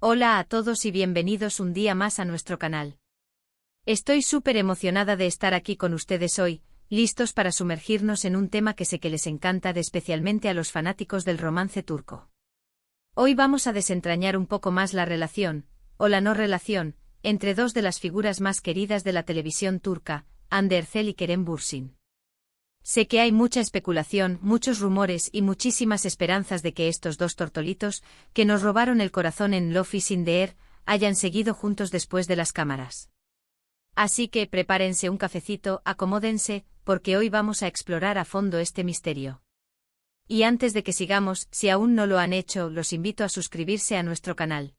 Hola a todos y bienvenidos un día más a nuestro canal. Estoy súper emocionada de estar aquí con ustedes hoy, listos para sumergirnos en un tema que sé que les encanta especialmente a los fanáticos del romance turco. Hoy vamos a desentrañar un poco más la relación, o la no relación, entre dos de las figuras más queridas de la televisión turca, Hande Erçel y Kerem Bürsin. Sé que hay mucha especulación, muchos rumores y muchísimas esperanzas de que estos dos tortolitos, que nos robaron el corazón en Love is in the Air, hayan seguido juntos después de las cámaras. Así que prepárense un cafecito, acomódense, porque hoy vamos a explorar a fondo este misterio. Y antes de que sigamos, si aún no lo han hecho, los invito a suscribirse a nuestro canal.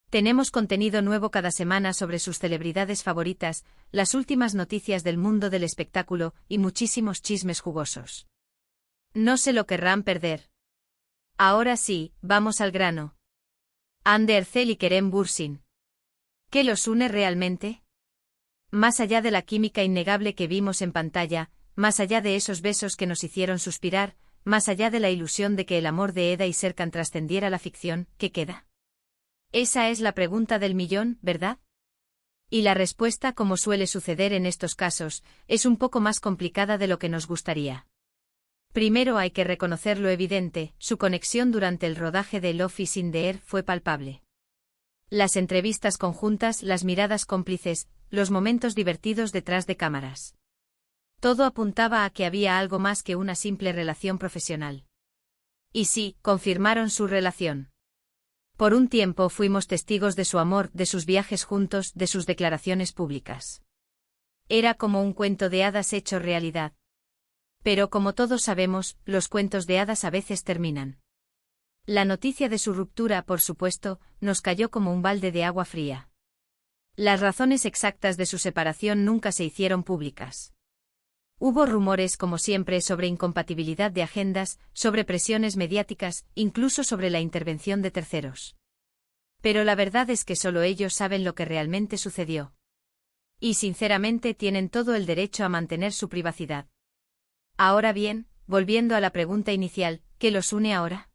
Tenemos contenido nuevo cada semana sobre sus celebridades favoritas, las últimas noticias del mundo del espectáculo y muchísimos chismes jugosos. No se lo querrán perder. Ahora sí, vamos al grano. Hande Erçel y Kerem Bürsin. ¿Qué los une realmente? Más allá de la química innegable que vimos en pantalla, más allá de esos besos que nos hicieron suspirar, más allá de la ilusión de que el amor de Eda y Serkan trascendiera la ficción, ¿qué queda? Esa es la pregunta del millón, ¿verdad? Y la respuesta, como suele suceder en estos casos, es un poco más complicada de lo que nos gustaría. Primero hay que reconocer lo evidente, su conexión durante el rodaje de Love is in the Air fue palpable. Las entrevistas conjuntas, las miradas cómplices, los momentos divertidos detrás de cámaras. Todo apuntaba a que había algo más que una simple relación profesional. Y sí, confirmaron su relación. Por un tiempo fuimos testigos de su amor, de sus viajes juntos, de sus declaraciones públicas. Era como un cuento de hadas hecho realidad. Pero como todos sabemos, los cuentos de hadas a veces terminan. La noticia de su ruptura, por supuesto, nos cayó como un balde de agua fría. Las razones exactas de su separación nunca se hicieron públicas. Hubo rumores, como siempre, sobre incompatibilidad de agendas, sobre presiones mediáticas, incluso sobre la intervención de terceros. Pero la verdad es que solo ellos saben lo que realmente sucedió. Y sinceramente tienen todo el derecho a mantener su privacidad. Ahora bien, volviendo a la pregunta inicial, ¿qué los une ahora?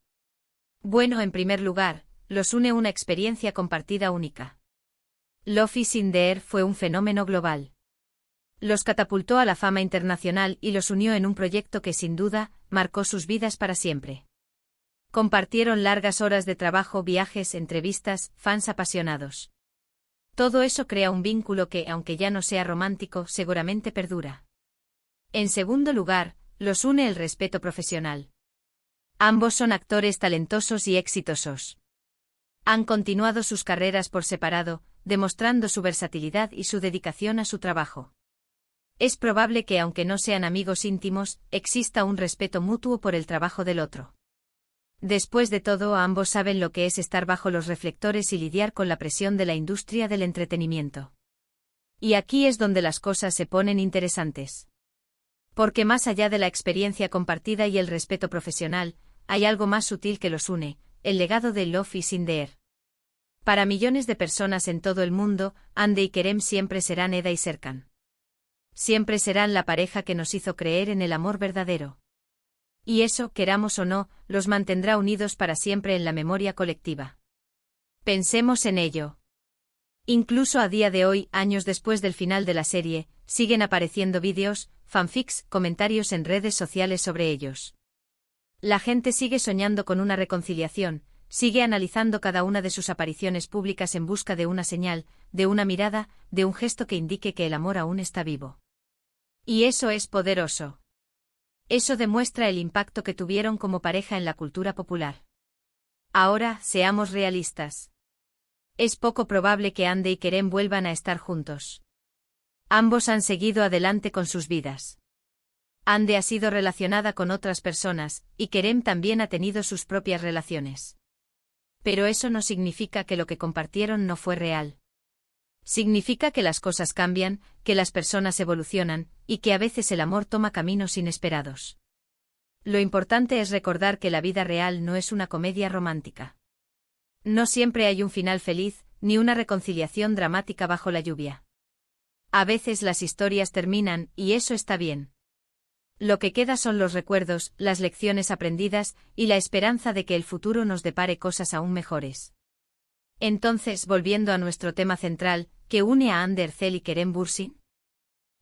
Bueno, en primer lugar, los une una experiencia compartida única. Love is in the Air fue un fenómeno global. Los catapultó a la fama internacional y los unió en un proyecto que sin duda, marcó sus vidas para siempre. Compartieron largas horas de trabajo, viajes, entrevistas, fans apasionados. Todo eso crea un vínculo que, aunque ya no sea romántico, seguramente perdura. En segundo lugar, los une el respeto profesional. Ambos son actores talentosos y exitosos. Han continuado sus carreras por separado, demostrando su versatilidad y su dedicación a su trabajo. Es probable que, aunque no sean amigos íntimos, exista un respeto mutuo por el trabajo del otro. Después de todo, ambos saben lo que es estar bajo los reflectores y lidiar con la presión de la industria del entretenimiento. Y aquí es donde las cosas se ponen interesantes. Porque más allá de la experiencia compartida y el respeto profesional, hay algo más sutil que los une, el legado de Love is in the Air. Para millones de personas en todo el mundo, Hande y Kerem siempre serán Eda y Serkan. Siempre serán la pareja que nos hizo creer en el amor verdadero. Y eso, queramos o no, los mantendrá unidos para siempre en la memoria colectiva. Pensemos en ello. Incluso a día de hoy, años después del final de la serie, siguen apareciendo vídeos, fanfics, comentarios en redes sociales sobre ellos. La gente sigue soñando con una reconciliación, sigue analizando cada una de sus apariciones públicas en busca de una señal, de una mirada, de un gesto que indique que el amor aún está vivo. Y eso es poderoso. Eso demuestra el impacto que tuvieron como pareja en la cultura popular. Ahora, seamos realistas. Es poco probable que Hande y Kerem vuelvan a estar juntos. Ambos han seguido adelante con sus vidas. Hande ha sido relacionada con otras personas, y Kerem también ha tenido sus propias relaciones. Pero eso no significa que lo que compartieron no fue real. Significa que las cosas cambian, que las personas evolucionan, y que a veces el amor toma caminos inesperados. Lo importante es recordar que la vida real no es una comedia romántica. No siempre hay un final feliz, ni una reconciliación dramática bajo la lluvia. A veces las historias terminan, y eso está bien. Lo que queda son los recuerdos, las lecciones aprendidas, y la esperanza de que el futuro nos depare cosas aún mejores. Entonces, volviendo a nuestro tema central, ¿qué une a Hande Erçel y Kerem Bürsin?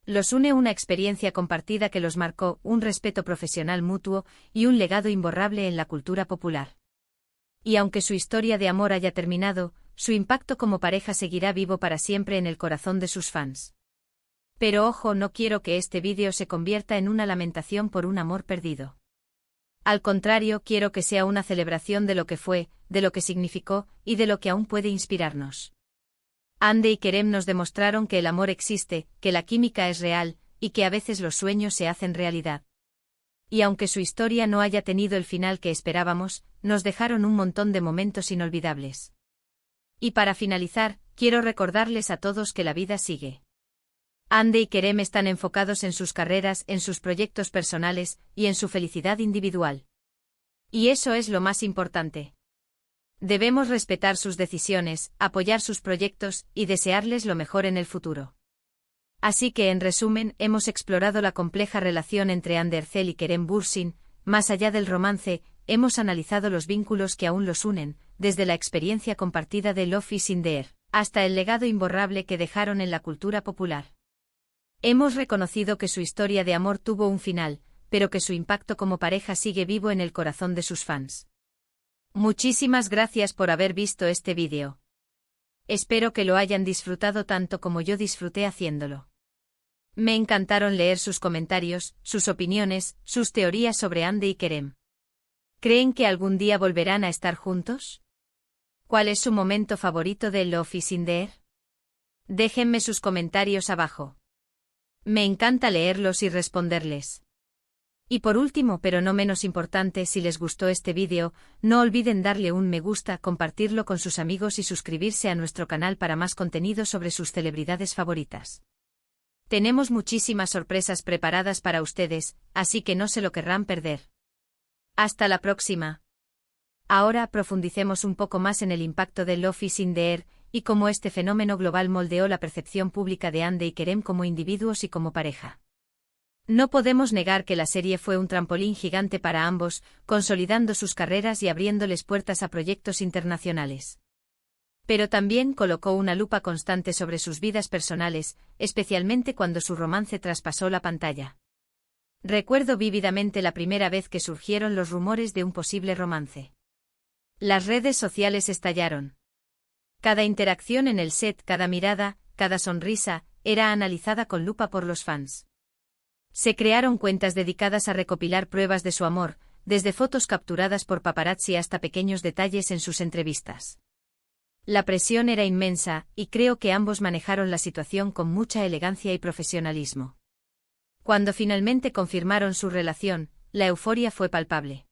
Los une una experiencia compartida que los marcó, un respeto profesional mutuo y un legado imborrable en la cultura popular. Y aunque su historia de amor haya terminado, su impacto como pareja seguirá vivo para siempre en el corazón de sus fans. Pero ojo, no quiero que este vídeo se convierta en una lamentación por un amor perdido. Al contrario, quiero que sea una celebración de lo que fue, de lo que significó y de lo que aún puede inspirarnos. Hande y Kerem nos demostraron que el amor existe, que la química es real, y que a veces los sueños se hacen realidad. Y aunque su historia no haya tenido el final que esperábamos, nos dejaron un montón de momentos inolvidables. Y para finalizar, quiero recordarles a todos que la vida sigue. Hande y Kerem están enfocados en sus carreras, en sus proyectos personales, y en su felicidad individual. Y eso es lo más importante. Debemos respetar sus decisiones, apoyar sus proyectos y desearles lo mejor en el futuro. Así que, en resumen, hemos explorado la compleja relación entre Hande Erçel y Kerem Bürsin. Más allá del romance, hemos analizado los vínculos que aún los unen, desde la experiencia compartida de Love is in the air, hasta el legado imborrable que dejaron en la cultura popular. Hemos reconocido que su historia de amor tuvo un final, pero que su impacto como pareja sigue vivo en el corazón de sus fans. Muchísimas gracias por haber visto este vídeo. Espero que lo hayan disfrutado tanto como yo disfruté haciéndolo. Me encantaron leer sus comentarios, sus opiniones, sus teorías sobre Hande y Kerem. ¿Creen que algún día volverán a estar juntos? ¿Cuál es su momento favorito de Love is in the air? Déjenme sus comentarios abajo. Me encanta leerlos y responderles. Y por último, pero no menos importante, si les gustó este vídeo, no olviden darle un me gusta, compartirlo con sus amigos y suscribirse a nuestro canal para más contenido sobre sus celebridades favoritas. Tenemos muchísimas sorpresas preparadas para ustedes, así que no se lo querrán perder. Hasta la próxima. Ahora profundicemos un poco más en el impacto de Love is in the air y cómo este fenómeno global moldeó la percepción pública de Hande y Kerem como individuos y como pareja. No podemos negar que la serie fue un trampolín gigante para ambos, consolidando sus carreras y abriéndoles puertas a proyectos internacionales. Pero también colocó una lupa constante sobre sus vidas personales, especialmente cuando su romance traspasó la pantalla. Recuerdo vívidamente la primera vez que surgieron los rumores de un posible romance. Las redes sociales estallaron. Cada interacción en el set, cada mirada, cada sonrisa, era analizada con lupa por los fans. Se crearon cuentas dedicadas a recopilar pruebas de su amor, desde fotos capturadas por paparazzi hasta pequeños detalles en sus entrevistas. La presión era inmensa, y creo que ambos manejaron la situación con mucha elegancia y profesionalismo. Cuando finalmente confirmaron su relación, la euforia fue palpable.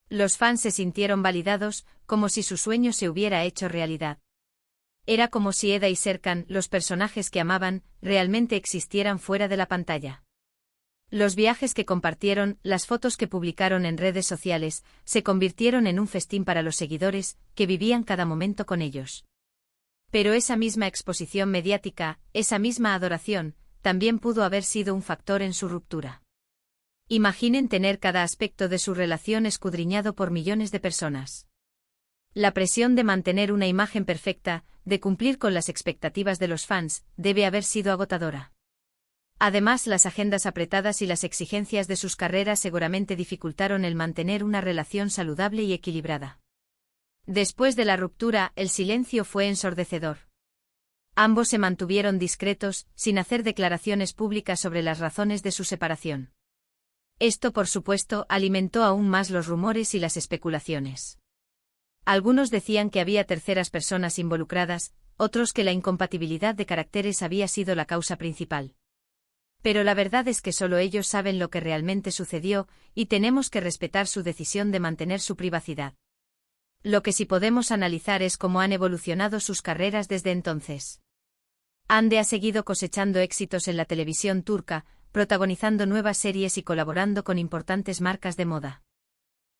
Los fans se sintieron validados, como si su sueño se hubiera hecho realidad. Era como si Eda y Serkan, los personajes que amaban, realmente existieran fuera de la pantalla. Los viajes que compartieron, las fotos que publicaron en redes sociales, se convirtieron en un festín para los seguidores, que vivían cada momento con ellos. Pero esa misma exposición mediática, esa misma adoración, también pudo haber sido un factor en su ruptura. Imaginen tener cada aspecto de su relación escudriñado por millones de personas. La presión de mantener una imagen perfecta, de cumplir con las expectativas de los fans, debe haber sido agotadora. Además, las agendas apretadas y las exigencias de sus carreras seguramente dificultaron el mantener una relación saludable y equilibrada. Después de la ruptura, el silencio fue ensordecedor. Ambos se mantuvieron discretos, sin hacer declaraciones públicas sobre las razones de su separación. Esto, por supuesto, alimentó aún más los rumores y las especulaciones. Algunos decían que había terceras personas involucradas, otros que la incompatibilidad de caracteres había sido la causa principal. Pero la verdad es que solo ellos saben lo que realmente sucedió, y tenemos que respetar su decisión de mantener su privacidad. Lo que sí podemos analizar es cómo han evolucionado sus carreras desde entonces. Hande ha seguido cosechando éxitos en la televisión turca, protagonizando nuevas series y colaborando con importantes marcas de moda.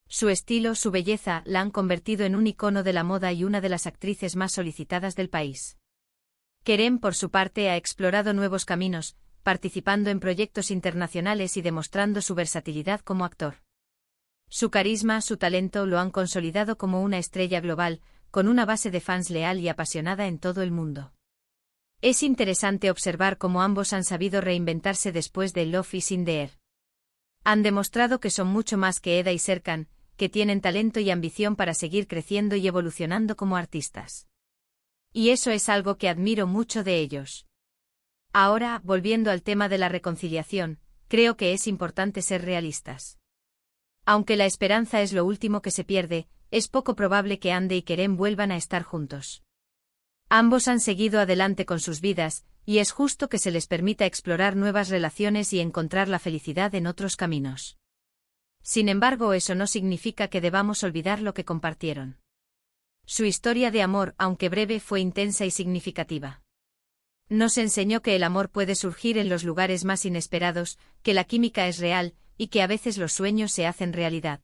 Su estilo, su belleza, la han convertido en un icono de la moda y una de las actrices más solicitadas del país. Kerem, por su parte, ha explorado nuevos caminos, participando en proyectos internacionales y demostrando su versatilidad como actor. Su carisma, su talento lo han consolidado como una estrella global, con una base de fans leal y apasionada en todo el mundo. Es interesante observar cómo ambos han sabido reinventarse después de Love is in the Air. Han demostrado que son mucho más que Eda y Serkan, que tienen talento y ambición para seguir creciendo y evolucionando como artistas. Y eso es algo que admiro mucho de ellos. Ahora, volviendo al tema de la reconciliación, creo que es importante ser realistas. Aunque la esperanza es lo último que se pierde, es poco probable que Hande y Kerem vuelvan a estar juntos. Ambos han seguido adelante con sus vidas, y es justo que se les permita explorar nuevas relaciones y encontrar la felicidad en otros caminos. Sin embargo, eso no significa que debamos olvidar lo que compartieron. Su historia de amor, aunque breve, fue intensa y significativa. Nos enseñó que el amor puede surgir en los lugares más inesperados, que la química es real, y que a veces los sueños se hacen realidad.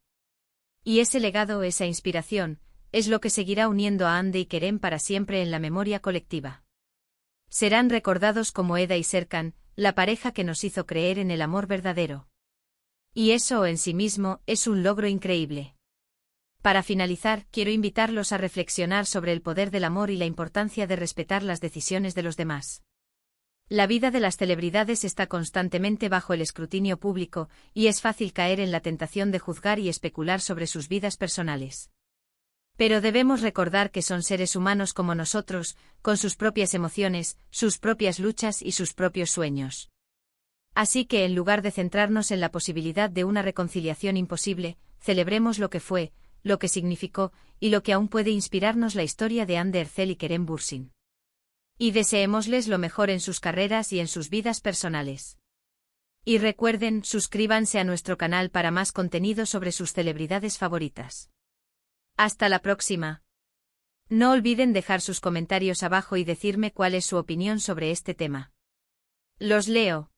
Y ese legado, esa inspiración, es lo que seguirá uniendo a Hande y Kerem para siempre en la memoria colectiva. Serán recordados como Eda y Serkan, la pareja que nos hizo creer en el amor verdadero. Y eso en sí mismo es un logro increíble. Para finalizar, quiero invitarlos a reflexionar sobre el poder del amor y la importancia de respetar las decisiones de los demás. La vida de las celebridades está constantemente bajo el escrutinio público, y es fácil caer en la tentación de juzgar y especular sobre sus vidas personales. Pero debemos recordar que son seres humanos como nosotros, con sus propias emociones, sus propias luchas y sus propios sueños. Así que en lugar de centrarnos en la posibilidad de una reconciliación imposible, celebremos lo que fue, lo que significó, y lo que aún puede inspirarnos la historia de Hande Erçel y Kerem Bürsin. Y deseémosles lo mejor en sus carreras y en sus vidas personales. Y recuerden, suscríbanse a nuestro canal para más contenido sobre sus celebridades favoritas. Hasta la próxima. No olviden dejar sus comentarios abajo y decirme cuál es su opinión sobre este tema. Los leo.